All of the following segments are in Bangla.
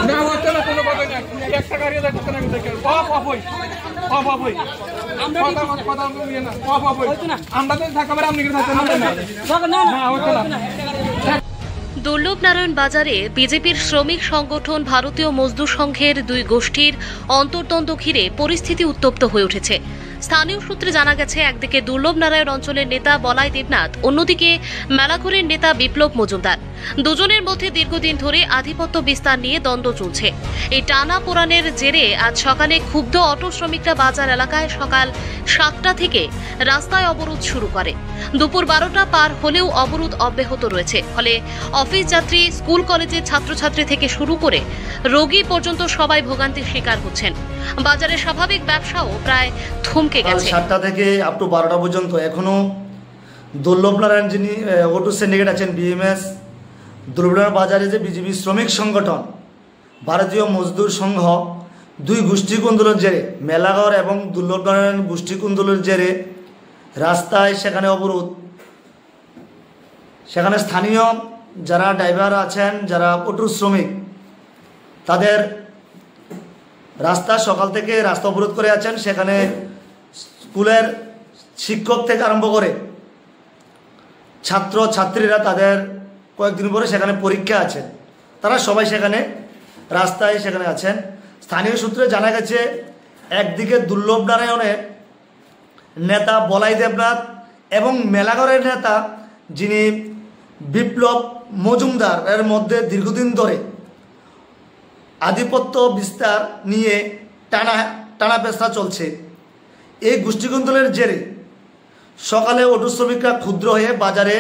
না হচ্ছে না কোনো কথা না, একটা গাড়ি যাচ্ছে না দেখেন অফ অফ হই অফ অফ হই কথা কথা বলিয়ে না অফ অফ হই আমরা তো থাকবে আপনি কি থাকবেন না না হচ্ছে না। দুর্লভনারায়ণ বাজারে বিজেপির শ্রমিক সংগঠন ভারতীয় মজদুর সংঘের দুই গোষ্ঠীর অন্তর্দ্বন্দ্ব ঘিরে পরিস্থিতি উত্তপ্ত হয়ে উঠেছে। স্থানীয় সূত্রে জানা গেছে, একদিকে দুর্লভনারায়ণ অঞ্চলের নেতা বলাই দেবনাথ, অন্যদিকে মেলাঘরের নেতা বিপ্লব মজুমদার। দুজনের মধ্যে দীর্ঘদিন ধরে আধিপত্য বিস্তার নিয়ে দ্বন্দ্ব চলছে। এই টানা পোড়ানের জেরে আজ সকালে ক্ষুব্ধ অটো শ্রমিকরা বাজার এলাকায় সকাল 7টা থেকে রাস্তায় অবরোধ শুরু করে। দুপুর 12টা পার হলেও অবরোধ অব্যাহত রয়েছে। ফলে অফিস যাত্রী, স্কুল কলেজের ছাত্রছাত্রী থেকে শুরু করে রোগী পর্যন্ত সবাই ভোগান্তির শিকার হচ্ছেন। বাজারের স্বাভাবিক ব্যবসাও প্রায় থমকে গেছে। 7টা থেকে আপ টু 12টা পর্যন্ত এখনো দুর্লভনারায়ণ যিনি অটো সিন্ডিকেট আছেন বিএমএস, দুর্লভনারায়ণ বাজারে যে বিজেপি শ্রমিক সংগঠন ভারতীয় মজদুর সংঘ দুই গোষ্ঠী কুন্দলের জেরে, মেলাঘর এবং দুর্লভনারায়ণ গোষ্ঠী কুন্দলের জেরে রাস্তায় সেখানে অবরোধ। সেখানে স্থানীয় যারা ড্রাইভার আছেন, যারা অটো শ্রমিক, তাদের রাস্তা সকাল থেকে রাস্তা অবরোধ করে আছেন। সেখানে স্কুলের শিক্ষক থেকে আরম্ভ করে ছাত্র ছাত্রীরা, তাদের কয়েকদিন পরে সেখানে পরীক্ষা আছে, তারা সবাই সেখানে রাস্তায় সেখানে আছেন। স্থানীয় সূত্রে জানা গেছে, একদিকে দুর্লভনারায়ণের নেতা বলাই দেবনাথ এবং মেলাঘরের নেতা যিনি বিপ্লব মজুমদার এর মধ্যে দীর্ঘদিন ধরে আধিপত্য বিস্তার নিয়ে টানা পেঁচা চলছে। এই গোষ্ঠীকুন্দলের জেরে সকালে অটো শ্রমিকরা ক্ষুদ্র হয়ে বাজারে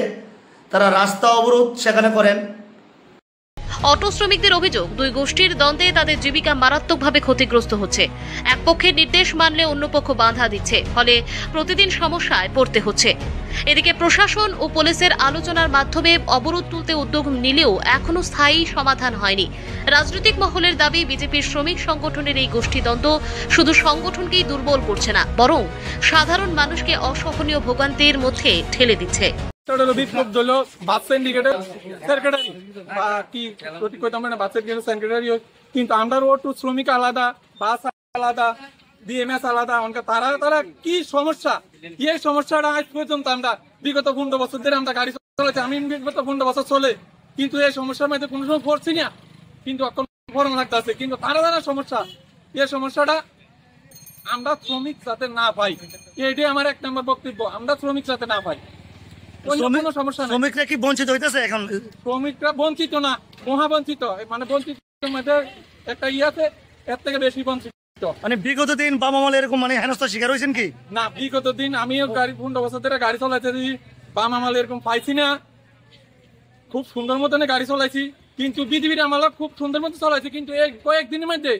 তারা রাস্তা অবরোধ সেখানে করেন। অটো শ্রমিকদের অভিযোগ, দুই গোষ্ঠীর দ্বন্দ্বে তাদের জীবিকা মারাত্মকভাবে ক্ষতিগ্রস্ত হচ্ছে। এক পক্ষের নির্দেশ মানলে অন্য পক্ষ বাধা দিচ্ছে, ফলে প্রতিদিন সমস্যায় পড়তে হচ্ছে। এদিকে প্রশাসন ও পুলিশের আলোচনার মাধ্যমে অবরোধ তুলতে উদ্যোগ নিলেও এখনো স্থায়ী সমাধান হয়নি। রাজনৈতিক মহলের দাবি, বিজেপির শ্রমিক সংগঠনের এই গোষ্ঠীদ্বন্দ্ব শুধু সংগঠনকেই দুর্বল করছে না, বরং সাধারণ মানুষকে অসহনীয় ভোগান্তির মধ্যে ঠেলে দিচ্ছে। বিপ্লব হলো বাস সিন্ডিকেটের সেক্রেটারি বা কি বাস সিন্ডিকেটের সেক্রেটারি, কিন্তু আমরা অটো শ্রমিক আলাদা, বাস আলাদা, ডিএমএস আলাদা। তারা তারা কি সমস্যা, এই সমস্যাটা আজ পর্যন্ত আমরা বিগত 15 বছর ধরে আমরা গাড়ি চলেছে, আমি বিগত 15 বছর চলে, কিন্তু এই সমস্যার মধ্যে কোনো সময় পড়ছি না, কিন্তু ফরম লাগতেছে। কিন্তু তারা সমস্যা, এই সমস্যাটা আমরা শ্রমিক যাতে না পাই, এটাই আমার 1 নম্বর বক্তব্য। আমরা শ্রমিক যাতে না পাই, শ্রমিকরা কি বঞ্চিত হইতেছে? এখন শ্রমিকরা বঞ্চিত না, মহাবঞ্চিত, মানে বঞ্চিত মধ্যে একটা আছে, এর থেকে বেশি বঞ্চিত। মানে বিগত দিন বাম আমলে এরকম মানে হেনস্থার শিকার হয়েছেন কি? না, বিগত দিন আমিও 15 বছর ধরে গাড়ি চালাইছি, বাম আমলে এরকম পাইছি না। খুব সুন্দর মতনে গাড়ি চালাইছি, কিন্তু বিজেপির আমলে খুব সুন্দর মতো চালাইছি, কিন্তু এই কয়েকদিনের মধ্যে